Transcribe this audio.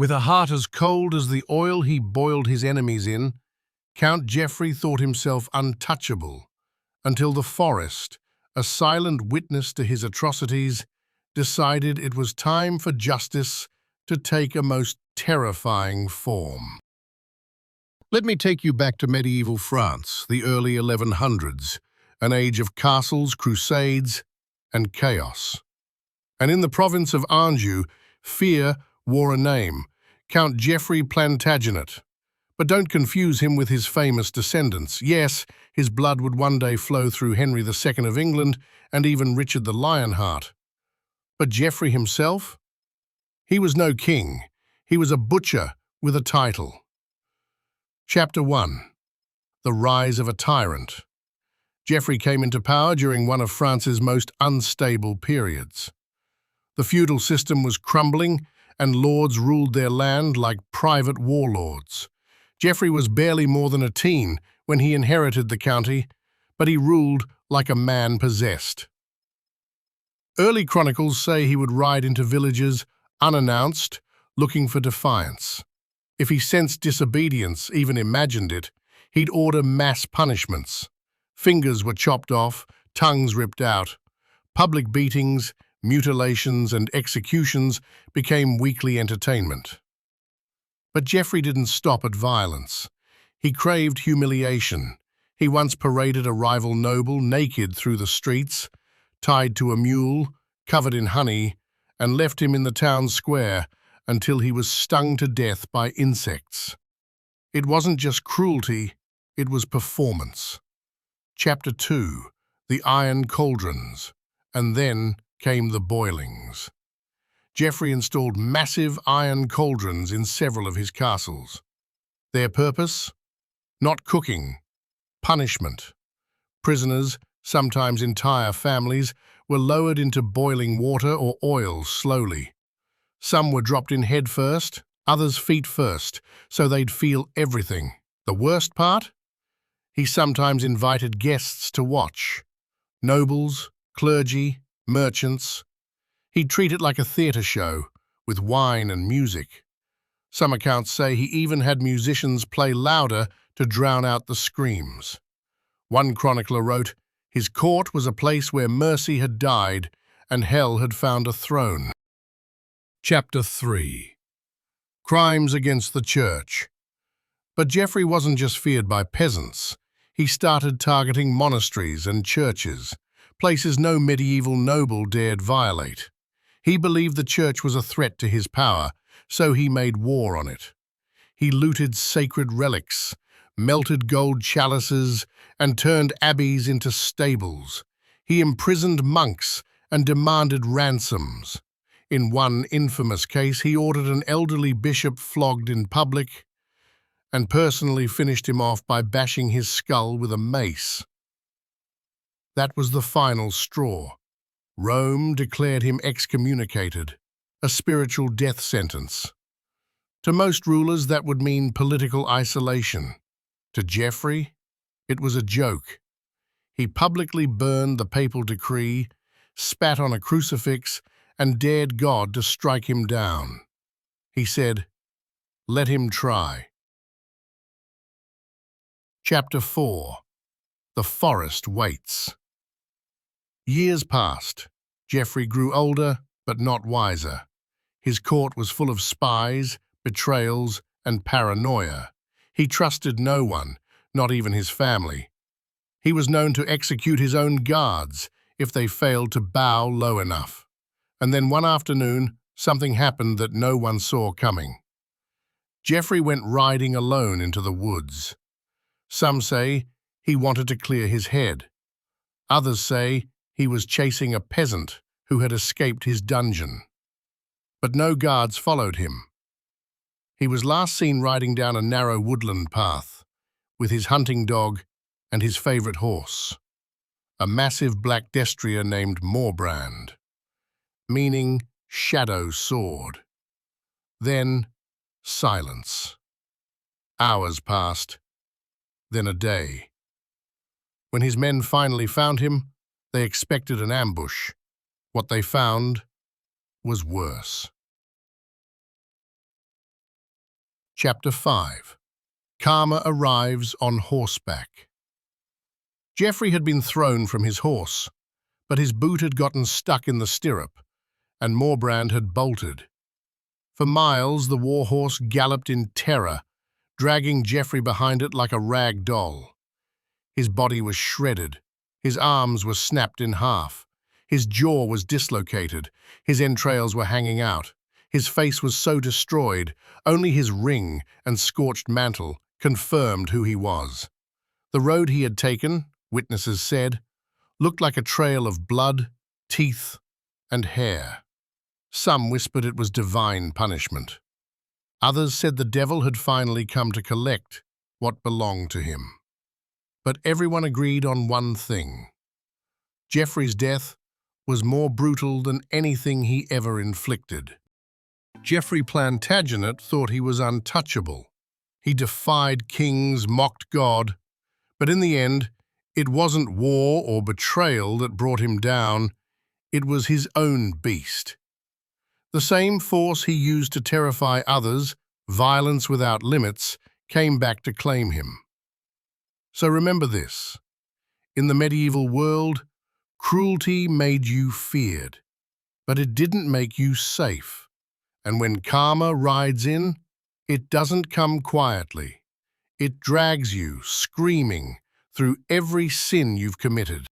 With a heart as cold as the oil he boiled his enemies in, Count Geoffrey thought himself untouchable, until the forest, a silent witness to his atrocities, decided it was time for justice to take a most terrifying form. Let me take you back to medieval France, the early 1100s, an age of castles, crusades, and chaos. And in the province of Anjou, fear wore a name, Count Geoffrey Plantagenet. But don't confuse him with his famous descendants. Yes, his blood would one day flow through Henry II of England and even Richard the Lionheart. But Geoffrey himself? He was no king. He was a butcher with a title. Chapter 1. The Rise of a Tyrant. Geoffrey came into power during one of France's most unstable periods. The feudal system was crumbling, and lords ruled their land like private warlords. Geoffrey was barely more than a teen when he inherited the county, but he ruled like a man possessed. Early chronicles say he would ride into villages unannounced, looking for defiance. If he sensed disobedience, even imagined it, he'd order mass punishments. Fingers were chopped off, tongues ripped out. Public beatings, mutilations, and executions became weekly entertainment. But Geoffrey didn't stop at violence. He craved humiliation. He once paraded a rival noble naked through the streets, tied to a mule, covered in honey, and left him in the town square until he was stung to death by insects. It wasn't just cruelty, it was performance. Chapter 2. The Iron Cauldrons. And then came the boilings. Geoffrey installed massive iron cauldrons in several of his castles. Their purpose? Not cooking, punishment. Prisoners, sometimes entire families, were lowered into boiling water or oil slowly. Some were dropped in head first, others feet first, so they'd feel everything. The worst part? He sometimes invited guests to watch. Nobles, clergy, merchants. He'd treat it like a theatre show, with wine and music. Some accounts say he even had musicians play louder to drown out the screams. One chronicler wrote, "His court was a place where mercy had died and hell had found a throne." Chapter 3. Crimes against the Church. But Geoffrey wasn't just feared by peasants. He started targeting monasteries and churches, places no medieval noble dared violate. He believed the church was a threat to his power, so he made war on it. He looted sacred relics, melted gold chalices, and turned abbeys into stables. He imprisoned monks and demanded ransoms. In one infamous case, he ordered an elderly bishop flogged in public and personally finished him off by bashing his skull with a mace. That was the final straw. Rome declared him excommunicated, a spiritual death sentence. To most rulers, that would mean political isolation. To Geoffrey, it was a joke. He publicly burned the papal decree, spat on a crucifix, and dared God to strike him down. He said, "Let him try." Chapter 4. The Forest Waits. Years passed. Geoffrey grew older, but not wiser. His court was full of spies, betrayals, and paranoia. He trusted no one, not even his family. He was known to execute his own guards if they failed to bow low enough. And then one afternoon, something happened that no one saw coming. Geoffrey went riding alone into the woods. Some say he wanted to clear his head. Others say he was chasing a peasant who had escaped his dungeon. But no guards followed him. He was last seen riding down a narrow woodland path, with his hunting dog and his favorite horse, a massive black destrier named Morbrand, meaning shadow sword. Then silence. Hours passed, then a day. When his men finally found him, they expected an ambush. What they found was worse. Chapter 5. Karma arrives on horseback. Geoffrey had been thrown from his horse, but his boot had gotten stuck in the stirrup, and Morbrand had bolted. For miles the war horse galloped in terror, dragging Geoffrey behind it like a rag doll. His body was shredded, his arms were snapped in half, his jaw was dislocated, his entrails were hanging out. His face was so destroyed, only his ring and scorched mantle confirmed who he was. The road he had taken, witnesses said, looked like a trail of blood, teeth, and hair. Some whispered it was divine punishment. Others said the devil had finally come to collect what belonged to him. But everyone agreed on one thing. Geoffrey's death was more brutal than anything he ever inflicted. Geoffrey Plantagenet thought he was untouchable. He defied kings, mocked God. But in the end, it wasn't war or betrayal that brought him down. It was his own beast. The same force he used to terrify others, violence without limits, came back to claim him. So remember this. In the medieval world, cruelty made you feared, but it didn't make you safe. And when karma rides in, it doesn't come quietly. It drags you, screaming, through every sin you've committed.